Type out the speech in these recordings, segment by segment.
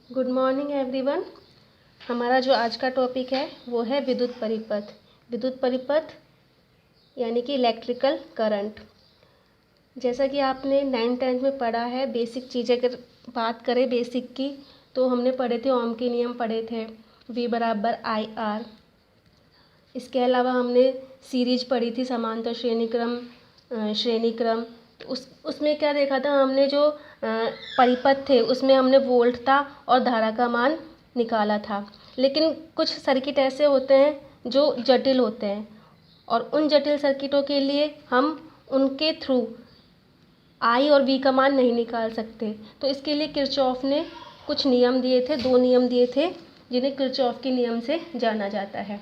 Good morning everyone. हमारा जो आज का टॉपिक है वो है विद्युत परिपथ। विद्युत परिपथ यानी कि इलेक्ट्रिकल करंट। जैसा कि आपने 9th-10th में पढ़ा है, बेसिक चीज़ें अगर बात करें बेसिक की तो हमने पढ़े थे, ओम के नियम पढ़े थे, V बराबर IR। इसके अलावा हमने सीरीज पढ़ी थी, समांतर श्रेणीक्रम। तो उसमें क्या देखा था हमने, जो परिपथ थे उसमें हमने वोल्ट था और धारा का मान निकाला था। लेकिन कुछ सर्किट ऐसे होते हैं जो जटिल होते हैं और उन जटिल सर्किटों के लिए हम उनके थ्रू I और V का मान नहीं निकाल सकते। तो इसके लिए किरचॉफ ने कुछ नियम दिए थे, 2 नियम दिए थे जिन्हें किरचॉफ के नियम से जाना जाता है।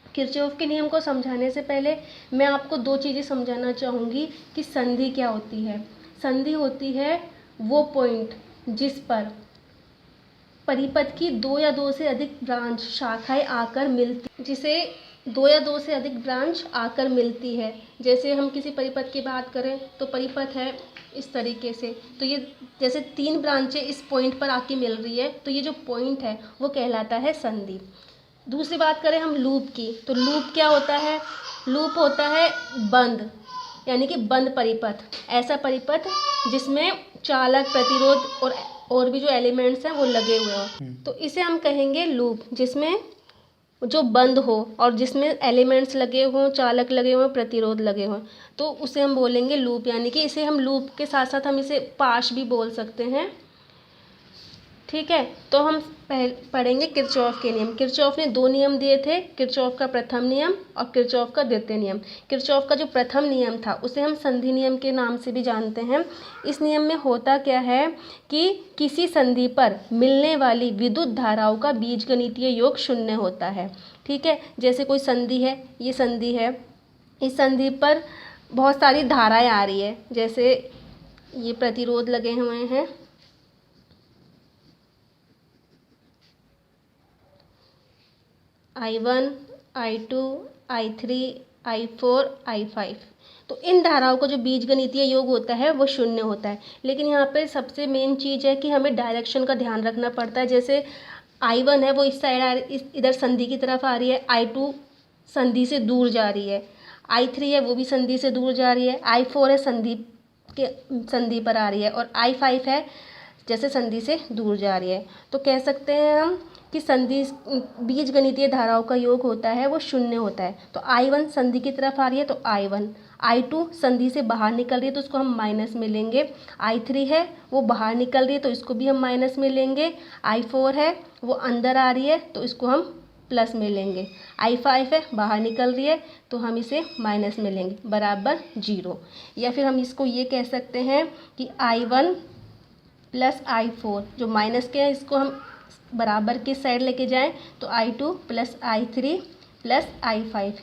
किरचॉफ के नियम को समझाने से पहले मैं आपको 2 चीज़ें समझाना चाहूँगी कि संधि क्या होती है। संधि होती है वो पॉइंट जिस पर परिपथ की 2 या 2 से अधिक ब्रांच शाखाएं आकर मिलती, जिसे 2 या 2 से अधिक ब्रांच आकर मिलती है। जैसे हम किसी परिपथ की बात करें तो परिपथ है इस तरीके से, तो ये जैसे 3 ब्रांचें इस पॉइंट पर आके मिल रही है, तो ये जो पॉइंट है वो कहलाता है संधि। दूसरी बात करें हम लूप की, तो लूप क्या होता है? लूप होता है बंद, यानी कि बंद परिपथ। ऐसा परिपथ जिसमें चालक, प्रतिरोध और भी जो एलिमेंट्स हैं वो लगे हुए हों, तो इसे हम कहेंगे लूप। जिसमें जो बंद हो और जिसमें एलिमेंट्स लगे हों, चालक लगे हों, प्रतिरोध लगे हों, तो उसे हम बोलेंगे लूप। यानी कि इसे हम लूप के साथ साथ हम इसे पाश भी बोल सकते हैं। ठीक है, तो हम पढ़ेंगे किरचॉफ के नियम। किरचॉफ ने 2 नियम दिए थे, किरचॉफ का प्रथम नियम और किरचॉफ का द्वितीय नियम। किरचॉफ का जो प्रथम नियम था उसे हम संधि नियम के नाम से भी जानते हैं। इस नियम में होता क्या है कि किसी संधि पर मिलने वाली विद्युत धाराओं का बीजगणितीय योग 0 होता है। ठीक है, जैसे कोई संधि है, ये संधि है, इस संधि पर बहुत सारी धाराएँ आ रही है, जैसे ये प्रतिरोध लगे हुए हैं, I1, I2, I3, I4, I5। तो इन धाराओं का जो बीजगणितीय योग होता है वो 0 होता है। लेकिन यहाँ पे सबसे मेन चीज़ है कि हमें डायरेक्शन का ध्यान रखना पड़ता है। जैसे I1 है वो इस साइड इधर संधि की तरफ आ रही है, I2 संधि से दूर जा रही है, I3 है वो भी संधि से दूर जा रही है, I4 है संधि पर आ रही है, और I5 है जैसे संधि से दूर जा रही है। तो कह सकते हैं हम कि संधि बीजगणितीय धाराओं का योग होता है वो 0 होता है। तो I1 संधि की तरफ आ रही है तो I1, I2 संधि से बाहर निकल रही है तो उसको हम माइनस में लेंगे, I3 है वो बाहर निकल रही है तो इसको भी हम माइनस में लेंगे, I4 है वो अंदर आ रही है तो इसको हम प्लस में लेंगे, I5 है बाहर निकल रही है तो हम इसे माइनस में लेंगे, बराबर 0। या फिर हम इसको ये कह सकते हैं कि I1 प्लस I4, जो माइनस के हैं इसको हम बराबर की साइड लेके जाएं तो I2 plus I3 plus I5।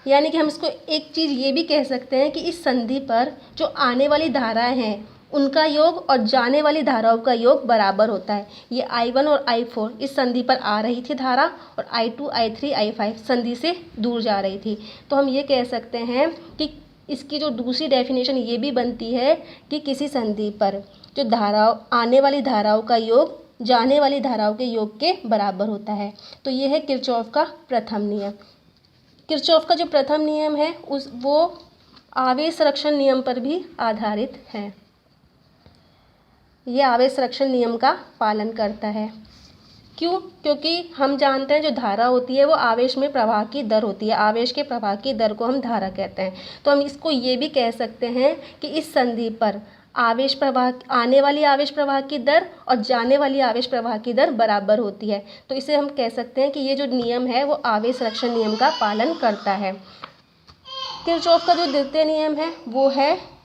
यानी कि हम इसको एक चीज़ ये भी कह सकते हैं कि इस संधि पर जो आने वाली धाराएं हैं उनका योग और जाने वाली धाराओं का योग बराबर होता है। ये I1 और I4 इस संधि पर आ रही थी धारा और I2, I3, I5 संधि से दूर जा रही थी। तो हम ये कह सकते हैं कि इसकी जो दूसरी डेफिनेशन ये भी बनती है कि किसी संधि पर जो धाराओं, आने वाली धाराओं का योग जाने वाली धाराओं के योग के बराबर होता है। तो ये है किरचॉफ का प्रथम नियम। किरचॉफ का जो प्रथम नियम है वो आवेश संरक्षण नियम पर भी आधारित है। ये आवेश संरक्षण नियम का पालन करता है। क्यों? क्योंकि हम जानते हैं जो धारा होती है वो आवेश में प्रवाह की दर होती है, आवेश के प्रवाह की दर को हम धारा कहते हैं। तो हम इसको ये भी कह सकते हैं कि इस संधि पर आवेश प्रवाह, आने वाली आवेश प्रवाह की दर और जाने वाली आवेश प्रवाह की दर बराबर होती है। तो इसे हम कह सकते हैं कि ये जो नियम है वो आवेश संरक्षण नियम का पालन करता है। किरचॉफ का जो द्वितीय नियम है वो है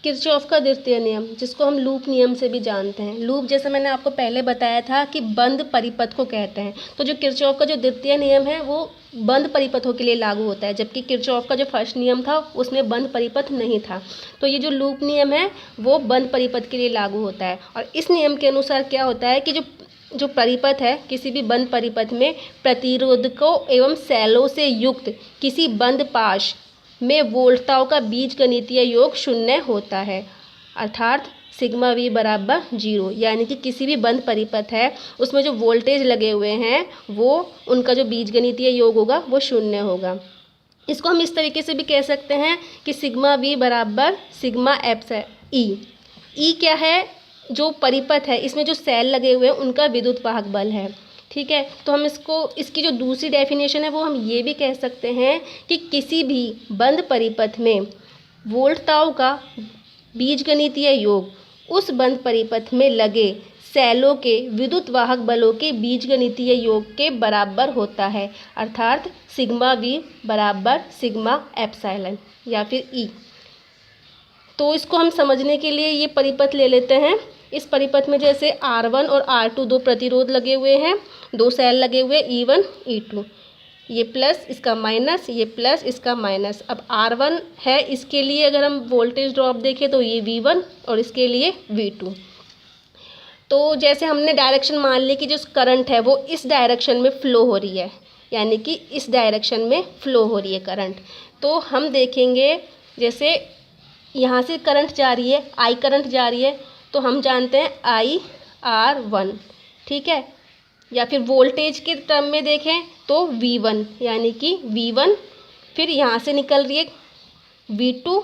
किरचॉफ का द्वितीय नियम, जिसको हम लूप नियम से भी जानते हैं। लूप जैसे मैंने आपको पहले बताया था कि बंद परिपथ को कहते हैं। तो जो किरचॉफ का जो द्वितीय नियम है वो बंद परिपथों के लिए लागू होता है, जबकि किरचॉफ का जो फर्स्ट नियम था उसमें बंद परिपथ नहीं था। तो ये जो लूप नियम है वो बंद परिपथ के लिए लागू होता है। और इस नियम के अनुसार क्या होता है कि जो परिपथ है, किसी भी बंद परिपथ में प्रतिरोधकों एवं सेलों से युक्त किसी बंद पाश में वोल्टताओं का बीजगणितीय योग 0 होता है। अर्थात सिग्मा वी बराबर 0, यानी कि किसी भी बंद परिपथ है उसमें जो वोल्टेज लगे हुए हैं वो उनका जो बीजगणितीय योग होगा वो 0 होगा। इसको हम इस तरीके से भी कह सकते हैं कि सिग्मा वी बराबर सिग्मा ई। ई क्या है? जो परिपथ है इसमें जो सेल लगे हुए हैं उनका विद्युत वाहक बल है। ठीक है, तो हम इसकी जो दूसरी डेफिनेशन है वो हम ये भी कह सकते हैं कि किसी भी बंद परिपथ में वोल्टताओं का बीजगणितीय योग उस बंद परिपथ में लगे सेलों के विद्युत वाहक बलों के बीजगणितीय योग के बराबर होता है, अर्थात सिग्मा वी बराबर सिग्मा एप्सिलॉन या फिर ई। तो इसको हम समझने के लिए ये परिपथ ले लेते हैं। इस परिपथ में जैसे R1 और R2 दो प्रतिरोध लगे हुए हैं, दो सेल लगे हुए E1 E2, ये प्लस इसका माइनस, ये प्लस इसका माइनस। अब R1 है, इसके लिए अगर हम वोल्टेज ड्रॉप देखें तो ये V1 और इसके लिए V2। तो जैसे हमने डायरेक्शन मान ली कि जो करंट है वो इस डायरेक्शन में फ़्लो हो रही है, यानी कि इस डायरेक्शन में फ़्लो हो रही है करंट। तो हम देखेंगे जैसे यहाँ से करंट जा रही है, I करंट जा रही है, तो हम जानते हैं IR1, ठीक है। या फिर वोल्टेज के टर्म में देखें तो V1, यानी कि V1, फिर यहाँ से निकल रही है V2,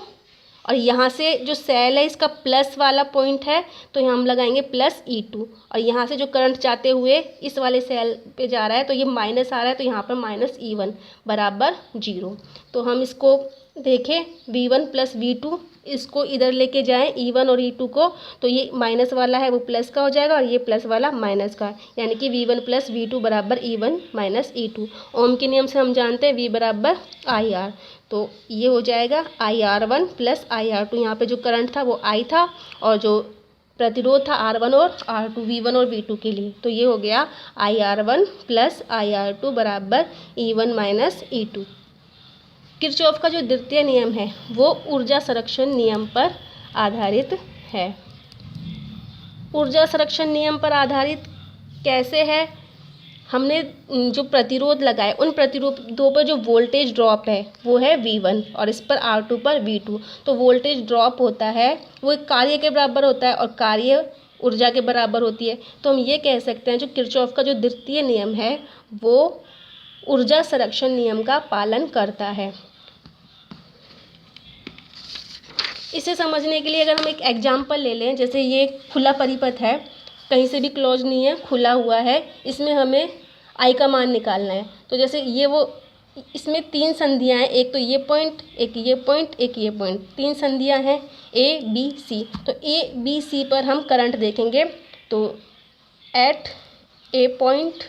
और यहाँ से जो सेल है इसका प्लस वाला पॉइंट है तो यहाँ हम लगाएंगे प्लस E2, और यहाँ से जो करंट जाते हुए इस वाले सेल पे जा रहा है तो ये माइनस आ रहा है, तो यहाँ पर माइनस E1 बराबर 0। तो हम इसको देखें V1 प्लस V2, इसको इधर लेके जाएं E1 और E2 को, तो ये माइनस वाला है वो प्लस का हो जाएगा और ये प्लस वाला माइनस का, यानी कि V1 प्लस V2 बराबर E1 माइनस E2। ओम के नियम से हम जानते हैं V बराबर IR, तो ये हो जाएगा IR1 प्लस IR2। यहाँ पे जो करंट था वो I था और जो प्रतिरोध था R1 और R2, V1 और V2 के लिए, तो ये हो गया IR1 प्लस IR2 बराबर E1 माइनस E2। किरचॉफ का जो द्वितीय नियम है वो ऊर्जा संरक्षण नियम पर आधारित है। ऊर्जा संरक्षण नियम पर आधारित कैसे है? हमने जो प्रतिरोध लगाए उन प्रतिरोधों पर जो वोल्टेज ड्रॉप है वो है V1 और इस पर R2 पर V2। तो वोल्टेज ड्रॉप होता है वो एक कार्य के बराबर होता है और कार्य ऊर्जा के बराबर होती है। तो हम ये कह सकते हैं जो किरचॉफ का जो द्वितीय नियम है वो ऊर्जा संरक्षण नियम का पालन करता है। इसे समझने के लिए अगर हम एक एग्जाम्पल ले लें, जैसे ये खुला परिपथ है, कहीं से भी क्लोज नहीं है, खुला हुआ है, इसमें हमें I का मान निकालना है। तो जैसे ये वो इसमें 3 संधियाँ हैं, एक तो ये पॉइंट, एक ये पॉइंट, एक ये पॉइंट, 3 संधियाँ हैं A B C। तो A B C पर हम करंट देखेंगे तो एट A पॉइंट,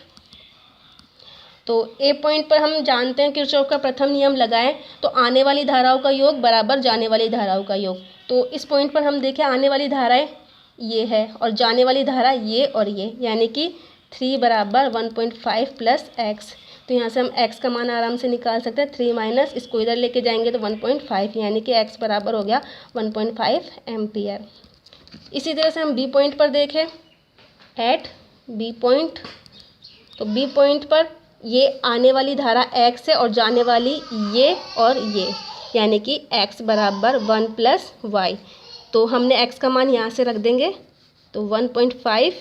तो A पॉइंट पर हम जानते हैं किरचॉफ का प्रथम नियम लगाएं तो आने वाली धाराओं का योग बराबर जाने वाली धाराओं का योग। तो इस पॉइंट पर हम देखें आने वाली धाराएं ये है और जाने वाली धारा ये और ये, यानी कि 3 बराबर 1.5 प्लस x। तो यहाँ से हम x का मान आराम से निकाल सकते हैं, 3 माइनस इसको इधर लेके जाएंगे तो 1.5, यानी कि x बराबर हो गया 1.5 एम्पियर। इसी तरह से हम B पॉइंट पर देखें एट B पॉइंट, तो B पॉइंट पर ये आने वाली धारा x है और जाने वाली ये और ये, यानी कि x बराबर 1 प्लस y। तो हमने x का मान यहाँ से रख देंगे तो 1.5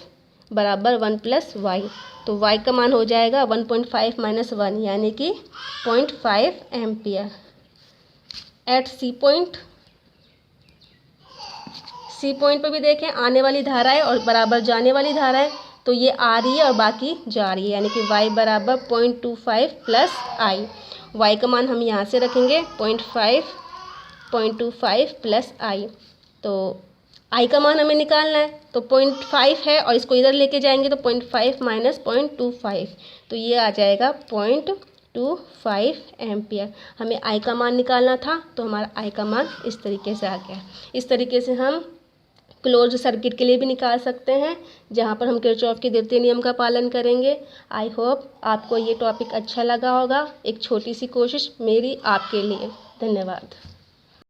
बराबर 1 प्लस y, तो y का मान हो जाएगा 1.5 माइनस 1, यानी कि 0.5 ampere. At C point, C point पर भी देखें आने वाली धारा है और बराबर जाने वाली धारा है, तो ये आ रही है और बाकी जा रही है, यानी कि y बराबर 0.25 प्लस I। y का मान हम यहाँ से रखेंगे 0.25 प्लस I। तो I का मान हमें निकालना है तो 0.5 है और इसको इधर लेके जाएंगे तो 0.5 माइनस 0.25, तो ये आ जाएगा 0.25 एम्पियर। हमें I का मान निकालना था तो हमारा I का मान इस तरीके से आ गया। इस तरीके से हम क्लोज सर्किट के लिए भी निकाल सकते हैं जहाँ पर हम किरचॉफ के द्वितीय नियम का पालन करेंगे। आई होप आपको ये टॉपिक अच्छा लगा होगा, एक छोटी सी कोशिश मेरी आपके लिए। धन्यवाद।